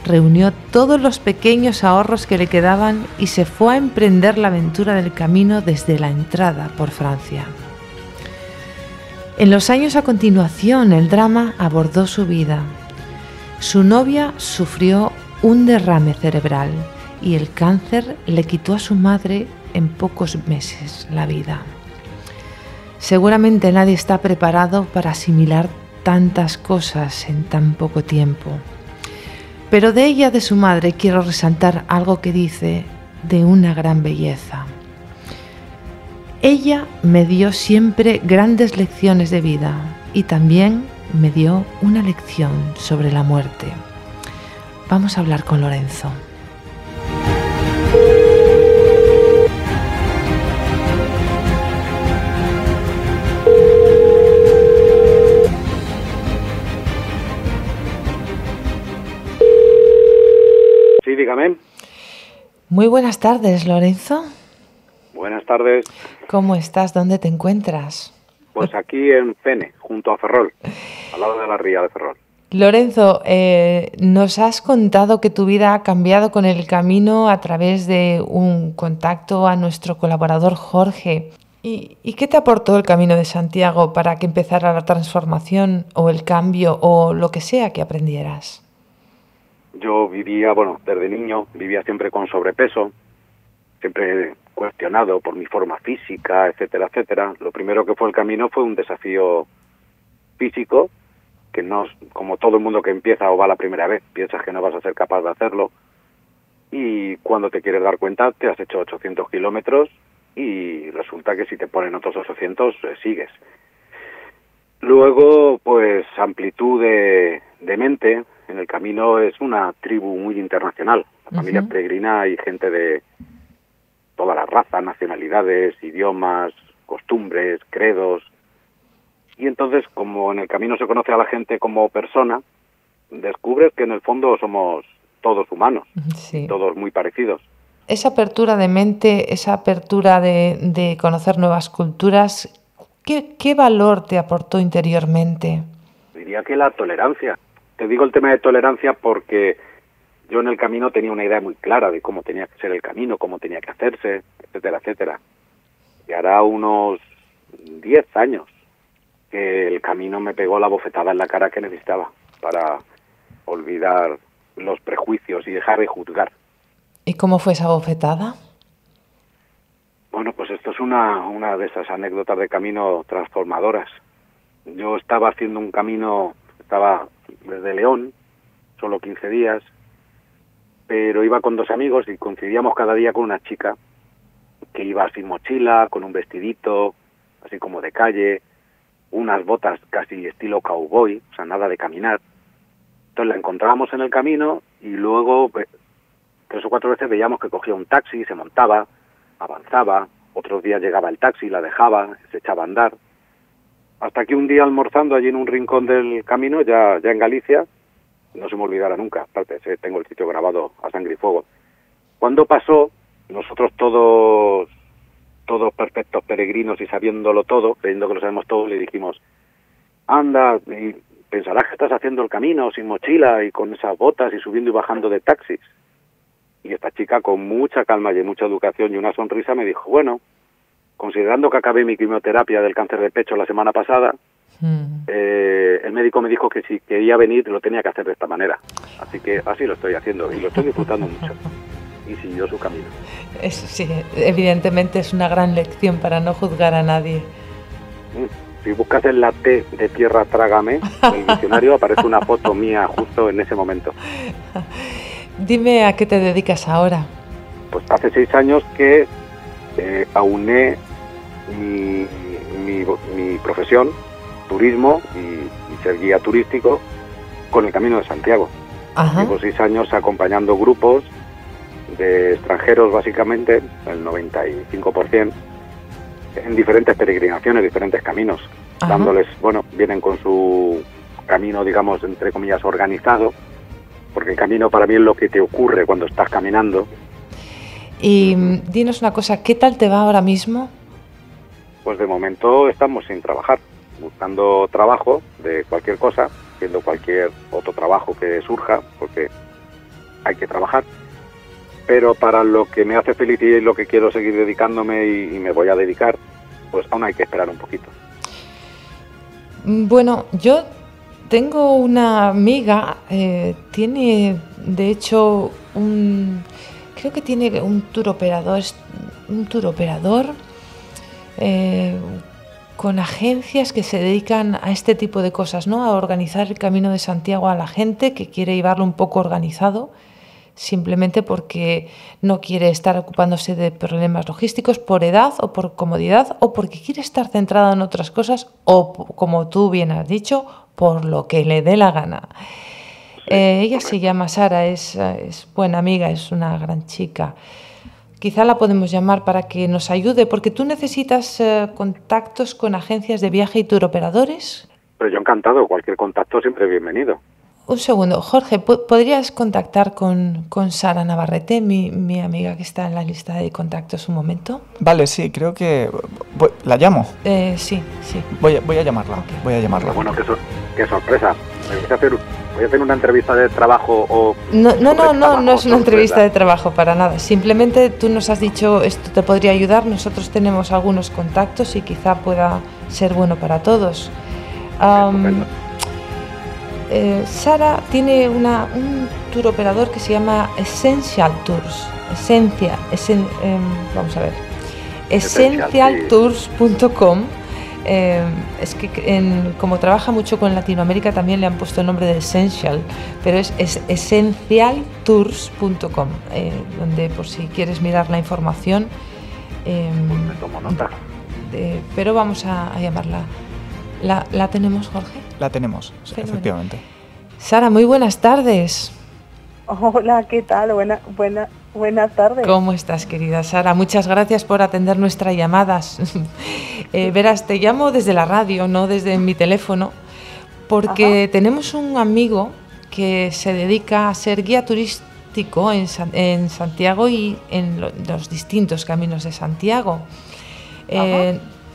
reunió todos los pequeños ahorros que le quedaban y se fue a emprender la aventura del Camino desde la entrada por Francia. En los años a continuación, el drama abordó su vida. Su novia sufrió un derrame cerebral y el cáncer le quitó a su madre en pocos meses la vida. Seguramente nadie está preparado para asimilar tantas cosas en tan poco tiempo. Pero de ella, de su madre, quiero resaltar algo que dice de una gran belleza. Ella me dio siempre grandes lecciones de vida y también me dio una lección sobre la muerte. Vamos a hablar con Lorenzo. Sí, dígame. Muy buenas tardes, Lorenzo. Buenas tardes. ¿Cómo estás? ¿Dónde te encuentras? Pues aquí en Fene, junto a Ferrol, al lado de la ría de Ferrol. Lorenzo, nos has contado que tu vida ha cambiado con el camino a través de un contacto a nuestro colaborador Jorge. ¿Y qué te aportó el Camino de Santiago para que empezara la transformación o el cambio o lo que sea que aprendieras? Yo vivía, desde niño, vivía siempre con sobrepeso, siempre cuestionado por mi forma física, etcétera, etcétera. Lo primero que fue el camino fue un desafío físico, que no, como todo el mundo que empieza o va la primera vez, piensas que no vas a ser capaz de hacerlo, y cuando te quieres dar cuenta te has hecho 800 kilómetros y resulta que si te ponen otros 800 sigues. Luego, pues amplitud de mente. En el camino es una tribu muy internacional. La familia peregrina, hay gente de todas las razas, nacionalidades, idiomas, costumbres, credos. Y entonces, como en el camino se conoce a la gente como persona, descubres que en el fondo somos todos humanos, sí, todos muy parecidos. Esa apertura de mente, esa apertura de conocer nuevas culturas, ¿qué valor te aportó interiormente? Diría que la tolerancia. Te digo el tema de tolerancia porque yo en el camino tenía una idea muy clara de cómo tenía que ser el camino, cómo tenía que hacerse, etcétera, etcétera. Y hará unos 10 años que el camino me pegó la bofetada en la cara que necesitaba para olvidar los prejuicios y dejar de juzgar. ¿Y cómo fue esa bofetada? Bueno, pues esto es una de esas anécdotas de camino transformadoras. Yo estaba haciendo un camino, estaba desde León, solo 15 días, pero iba con 2 amigos y coincidíamos cada día con una chica que iba sin mochila, con un vestidito, así como de calle, unas botas casi estilo cowboy, o sea, nada de caminar. Entonces la encontrábamos en el camino y luego 3 o 4 veces veíamos que cogía un taxi, se montaba, avanzaba, otros días llegaba el taxi, la dejaba, se echaba a andar. Hasta que un día almorzando allí en un rincón del camino, ya en Galicia, no se me olvidará nunca, aparte tengo el sitio grabado a sangre y fuego. Cuando pasó, nosotros todos perfectos peregrinos y sabiéndolo todo, creyendo que lo sabemos todo, le dijimos, anda, y pensarás que estás haciendo el camino sin mochila y con esas botas y subiendo y bajando de taxis. Y esta chica, con mucha calma y mucha educación y una sonrisa, me dijo, bueno, considerando que acabé mi quimioterapia del cáncer de pecho la semana pasada, el médico me dijo que si quería venir lo tenía que hacer de esta manera. Así que así lo estoy haciendo y lo estoy disfrutando mucho. Y siguió su camino. Sí, evidentemente es una gran lección para no juzgar a nadie. Si buscas en la T de Tierra Trágame, en el diccionario aparece una foto mía justo en ese momento. Dime a qué te dedicas ahora. Pues hace 6 años que auné mi profesión, turismo y ser guía turístico, con el Camino de Santiago. Ajá. Llevo 6 años acompañando grupos de extranjeros, básicamente, el 95%, en diferentes peregrinaciones, diferentes caminos. Ajá. Dándoles, vienen con su camino, digamos, entre comillas, organizado, porque el camino para mí es lo que te ocurre cuando estás caminando. Y dinos una cosa, ¿qué tal te va ahora mismo? Pues de momento estamos sin trabajar, buscando trabajo de cualquier cosa, haciendo cualquier otro trabajo que surja, porque hay que trabajar. Pero para lo que me hace feliz y lo que quiero seguir dedicándome y me voy a dedicar, pues aún hay que esperar un poquito. Bueno, yo tengo una amiga, tiene de hecho creo que tiene un tour operador con agencias que se dedican a este tipo de cosas, ¿no? A organizar el Camino de Santiago a la gente que quiere llevarlo un poco organizado, simplemente porque no quiere estar ocupándose de problemas logísticos por edad o por comodidad o porque quiere estar centrado en otras cosas o, como tú bien has dicho, por lo que le dé la gana. Ella se llama Sara, es buena amiga, es una gran chica. Quizá la podemos llamar para que nos ayude, porque tú necesitas contactos con agencias de viaje y touroperadores. Pero yo encantado, cualquier contacto siempre es bienvenido. Un segundo, Jorge, ¿podrías contactar con Sara Navarrete, mi amiga que está en la lista de contactos, un momento? Vale, sí, creo que... ¿La llamo? Sí. Voy a llamarla, voy a llamarla. Bueno, qué sorpresa. Voy a hacer una entrevista de trabajo o... No es una entrevista de trabajo para nada. Simplemente tú nos has dicho esto te podría ayudar, nosotros tenemos algunos contactos y quizá pueda ser bueno para todos. Sara tiene un tour operador que se llama Essential Tours. Vamos a ver. Essentialtours.com. Es que como trabaja mucho con Latinoamérica también le han puesto el nombre de Essential, pero es essentialtours.com, donde por si quieres mirar la información. Me tomo nota. Pero vamos a llamarla. ¿La tenemos, Jorge? La tenemos, sí, efectivamente. Sara, muy buenas tardes. Hola, ¿qué tal? Buenas tardes. ¿Cómo estás, querida Sara? Muchas gracias por atender nuestras llamadas. Verás, te llamo desde la radio, no desde mi teléfono, porque tenemos un amigo que se dedica a ser guía turístico en Santiago y en los distintos caminos de Santiago.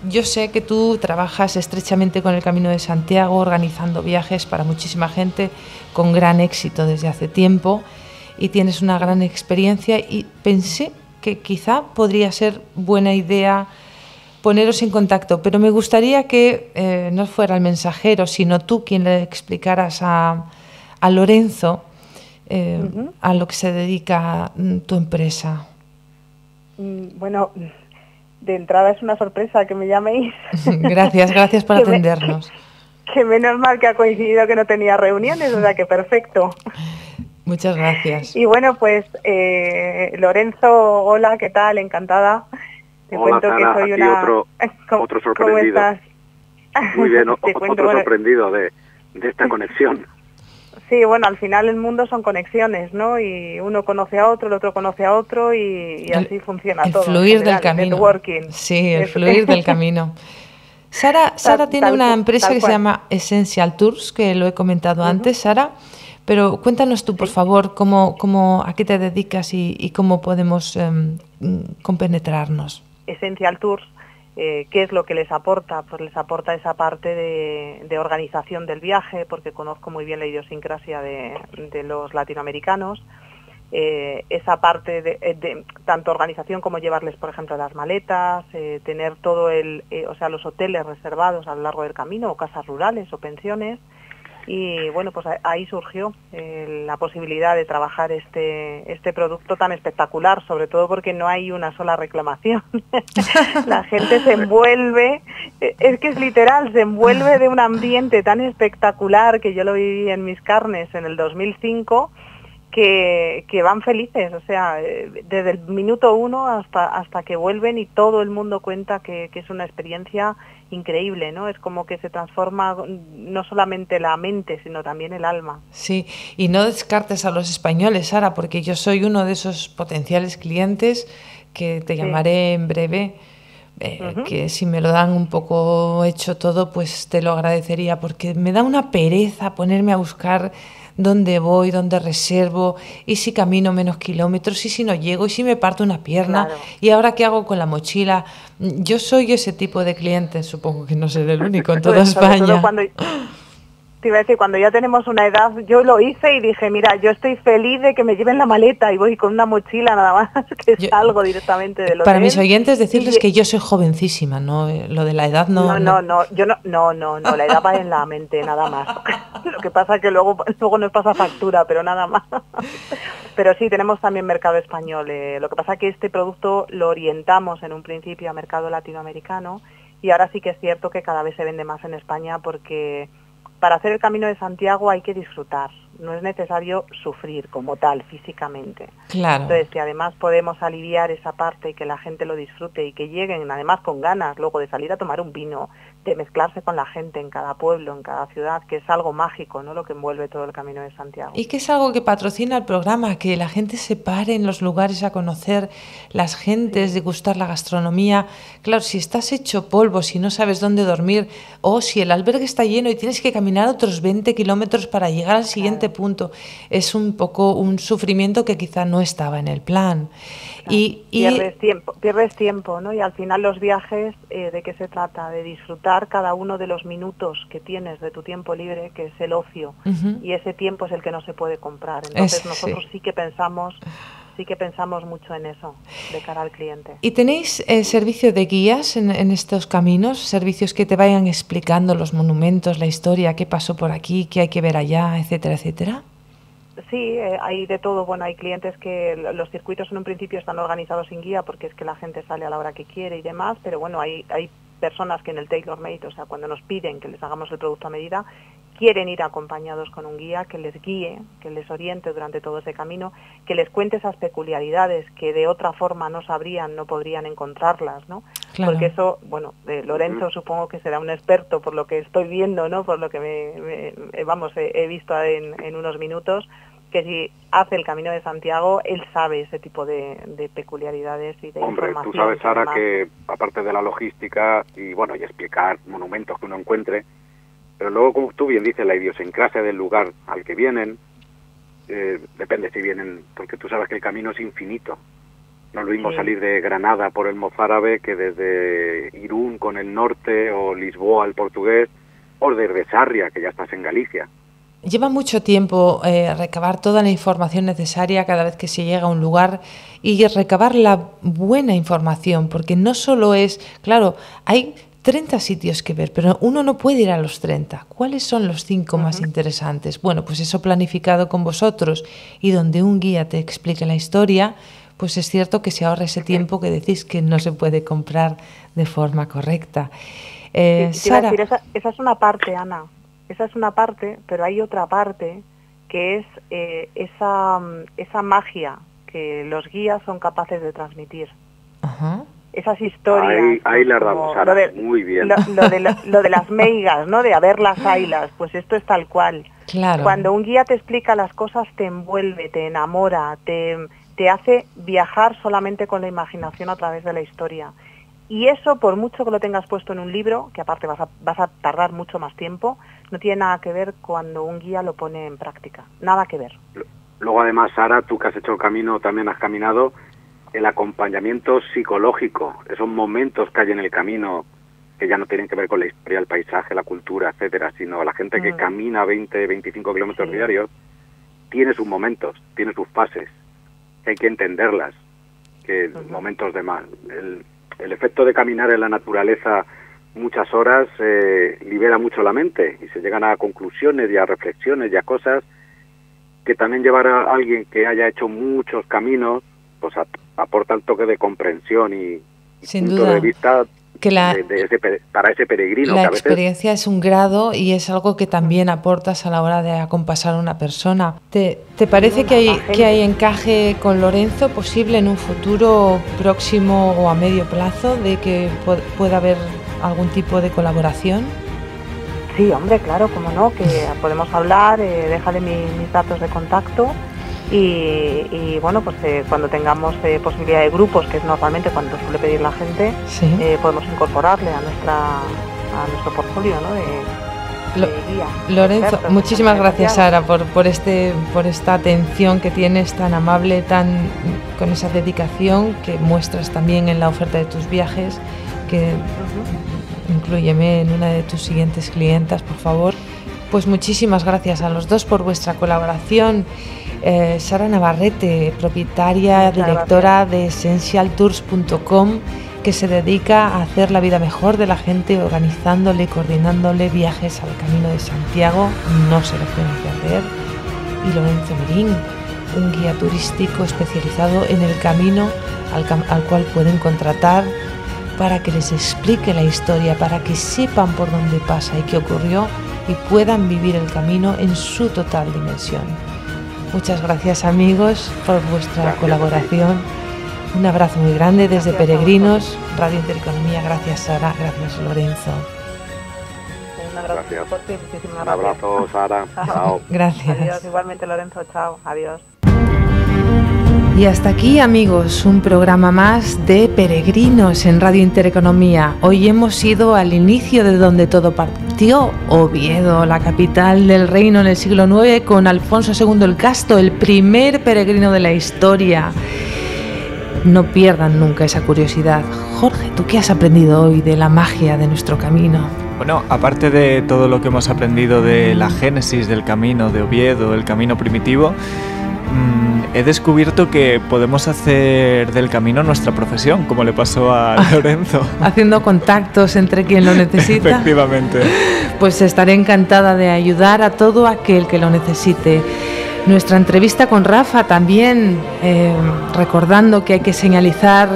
Yo sé que tú trabajas estrechamente con el Camino de Santiago, organizando viajes para muchísima gente con gran éxito desde hace tiempo y tienes una gran experiencia y pensé que quizá podría ser buena idea poneros en contacto, pero me gustaría que no fuera el mensajero, sino tú quien le explicaras a Lorenzo a lo que se dedica tu empresa. Bueno, de entrada es una sorpresa que me llaméis. Gracias por atendernos. Que menos mal que ha coincidido que no tenía reuniones, o sea que perfecto. Muchas gracias. Y bueno, pues Lorenzo, hola, ¿qué tal? Encantada. Te cuento Sara, que soy una... otro sorprendido. ¿Cómo estás? Muy bien, otro sorprendido de esta conexión. Sí, bueno, al final el mundo son conexiones, ¿no? Y uno conoce a otro, el otro conoce a otro y así funciona todo. El fluir del camino. Networking. Sí, el fluir del camino. Sara tiene una empresa que se llama Essential Tours, que lo he comentado antes, Sara, pero cuéntanos tú, por favor, a qué te dedicas y cómo podemos compenetrarnos. Essential Tours, ¿qué es lo que les aporta? Pues les aporta esa parte de organización del viaje, porque conozco muy bien la idiosincrasia de los latinoamericanos, esa parte de tanto organización como llevarles, por ejemplo, las maletas, tener todo los hoteles reservados a lo largo del camino, o casas rurales o pensiones. Y bueno, pues ahí surgió la posibilidad de trabajar este producto tan espectacular, sobre todo porque no hay una sola reclamación. La gente se envuelve, es que es literal, se envuelve de un ambiente tan espectacular que yo lo viví en mis carnes en el 2005, que van felices, o sea, desde el minuto 1 hasta que vuelven y todo el mundo cuenta que es una experiencia increíble, ¿no? Es como que se transforma no solamente la mente, sino también el alma. Sí, y no descartes a los españoles, Sara, porque yo soy uno de esos potenciales clientes que te llamaré en breve, que si me lo dan un poco hecho todo, pues te lo agradecería, porque me da una pereza ponerme a buscar dónde voy, dónde reservo, y si camino menos kilómetros, y si no llego, y si me parto una pierna, claro. Y ahora qué hago con la mochila. Yo soy ese tipo de cliente, supongo que no seré el único en toda España. Te iba a decir, cuando ya tenemos una edad, yo lo hice y dije, mira, yo estoy feliz de que me lleven la maleta y voy con una mochila nada más, que salgo directamente del hotel. Para mis oyentes decirles que yo soy jovencísima, ¿no? Lo de la edad no... No, la edad va en la mente, nada más. Lo que pasa es que luego nos pasa factura, pero nada más. Pero sí, tenemos también mercado español. Lo que pasa es que este producto lo orientamos en un principio a mercado latinoamericano y ahora sí que es cierto que cada vez se vende más en España porque... Para hacer el Camino de Santiago hay que disfrutar, no es necesario sufrir como tal físicamente. Claro. Entonces, si además podemos aliviar esa parte y que la gente lo disfrute y que lleguen además con ganas luego de salir a tomar un vino, de mezclarse con la gente en cada pueblo, en cada ciudad, que es algo mágico, ¿no? Lo que envuelve todo el Camino de Santiago. Y que es algo que patrocina el programa, que la gente se pare en los lugares a conocer las gentes, degustar la gastronomía. Claro, si estás hecho polvo, si no sabes dónde dormir, o si el albergue está lleno y tienes que caminar otros 20 kilómetros para llegar al siguiente siguiente punto. Es un poco un sufrimiento que quizá no estaba en el plan. Claro, y pierdes tiempo, ¿no? Y al final los viajes, ¿de qué se trata? De disfrutar cada uno de los minutos que tienes de tu tiempo libre, que es el ocio, y ese tiempo es el que no se puede comprar. Entonces nosotros sí que pensamos mucho en eso, de cara al cliente. ¿Y tenéis servicio de guías en estos caminos? ¿Servicios que te vayan explicando los monumentos, la historia, qué pasó por aquí, qué hay que ver allá, etcétera, etcétera? Sí, hay de todo. Bueno, hay clientes que los circuitos en un principio están organizados sin guía porque es que la gente sale a la hora que quiere y demás, pero bueno, hay personas que en el tailor-made, o sea, cuando nos piden que les hagamos el producto a medida, quieren ir acompañados con un guía que les guíe, que les oriente durante todo ese camino, que les cuente esas peculiaridades que de otra forma no sabrían, no podrían encontrarlas, ¿no? Claro. Porque eso, bueno, Lorenzo supongo que será un experto por lo que estoy viendo, ¿no? Por lo que he visto en unos minutos, que si hace el Camino de Santiago, él sabe ese tipo de peculiaridades y de información. Hombre, tú sabes, Sara, que aparte de la logística y bueno, y explicar monumentos que uno encuentre, pero luego, como tú bien dices, la idiosincrasia del lugar al que vienen, depende si vienen, porque tú sabes que el camino es infinito. No es lo mismo salir de Granada por el mozárabe que desde Irún con el norte, o Lisboa el portugués, o desde Sarria, que ya estás en Galicia. Lleva mucho tiempo recabar toda la información necesaria cada vez que se llega a un lugar y recabar la buena información, porque no solo es, claro, hay 30 sitios que ver, pero uno no puede ir a los 30. ¿Cuáles son los 5 más interesantes? Bueno, pues eso planificado con vosotros y donde un guía te explique la historia, pues es cierto que se ahorra ese tiempo que decís que no se puede comprar de forma correcta. Sara, esa es una parte, Ana. Esa es una parte, pero hay otra parte que es esa magia que los guías son capaces de transmitir. Ajá. Esas historias. Ahí la damos, Sara, muy bien. Lo de las meigas, ¿no? De haber las ailas, pues esto es tal cual. Claro. Cuando un guía te explica las cosas, te envuelve, te enamora, te hace viajar solamente con la imaginación a través de la historia. Y eso, por mucho que lo tengas puesto en un libro, que aparte vas a tardar mucho más tiempo, no tiene nada que ver cuando un guía lo pone en práctica. Nada que ver. Luego, además, Sara, tú que has hecho el camino, también has caminado, el acompañamiento psicológico, esos momentos que hay en el camino, que ya no tienen que ver con la historia, el paisaje, la cultura, etcétera, sino la gente que camina 20, 25 kilómetros diarios, tiene sus momentos, tiene sus fases, que hay que entenderlas, que momentos de mal. El efecto de caminar en la naturaleza muchas horas libera mucho la mente y se llegan a conclusiones y a reflexiones y a cosas que también llevar a alguien que haya hecho muchos caminos, pues aporta un toque de comprensión y sin punto duda de vista que para ese peregrino. La que a veces experiencia es un grado y es algo que también aportas a la hora de acompasar a una persona. ¿Te parece que hay encaje con Lorenzo posible en un futuro próximo o a medio plazo de que pueda haber algún tipo de colaboración? Sí, hombre, claro, cómo no, que podemos hablar, déjale mis datos de contacto y bueno, pues cuando tengamos posibilidad de grupos, que es normalmente cuando suele pedir la gente, podemos incorporarle a nuestro portfolio, ¿no? de guía. Lorenzo, muchísimas gracias, Sara, por esta atención que tienes tan amable, con esa dedicación que muestras también en la oferta de tus viajes, que inclúyeme en una de tus siguientes clientas, por favor. Pues muchísimas gracias a los dos por vuestra colaboración. Sara Navarrete, propietaria, directora de essentialtours.com, que se dedica a hacer la vida mejor de la gente, organizándole y coordinándole viajes al Camino de Santiago, no se lo pueden perder. Y Lorenzo Merín, un guía turístico especializado en el camino al cual pueden contratar para que les explique la historia, para que sepan por dónde pasa y qué ocurrió y puedan vivir el camino en su total dimensión. Muchas gracias, amigos, por vuestra colaboración. Un abrazo muy grande desde Peregrinos, Radio Intereconomía. Gracias, Sara. Gracias, Lorenzo. Un abrazo fuerte y muchísimas gracias. Un abrazo, Sara. Chao. Gracias. Adiós, igualmente, Lorenzo. Chao. Adiós. Y hasta aquí, amigos, un programa más de Peregrinos en Radio Intereconomía. Hoy hemos ido al inicio de donde todo partió. partió Oviedo, la capital del reino en el siglo IX, con Alfonso II el Casto, el primer peregrino de la historia. No pierdan nunca esa curiosidad. Jorge, ¿tú qué has aprendido hoy de la magia de nuestro camino? Bueno, aparte de todo lo que hemos aprendido de la génesis del camino de Oviedo, el camino primitivo, he descubierto que podemos hacer del camino nuestra profesión, como le pasó a Lorenzo. Haciendo contactos entre quien lo necesita. Efectivamente. Pues estaré encantada de ayudar a todo aquel que lo necesite. Nuestra entrevista con Rafa también, recordando que hay que señalizar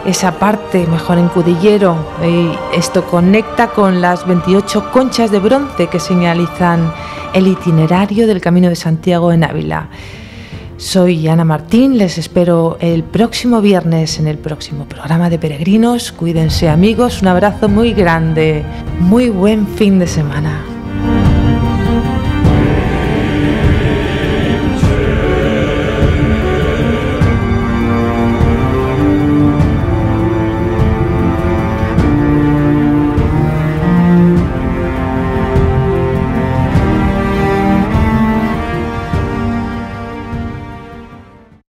esa parte mejor en Cudillero, y esto conecta con las 28 conchas de bronce que señalizan el itinerario del Camino de Santiago en Ávila. Soy Ana Martín, les espero el próximo viernes en el próximo programa de Peregrinos. Cuídense, amigos, un abrazo muy grande, muy buen fin de semana.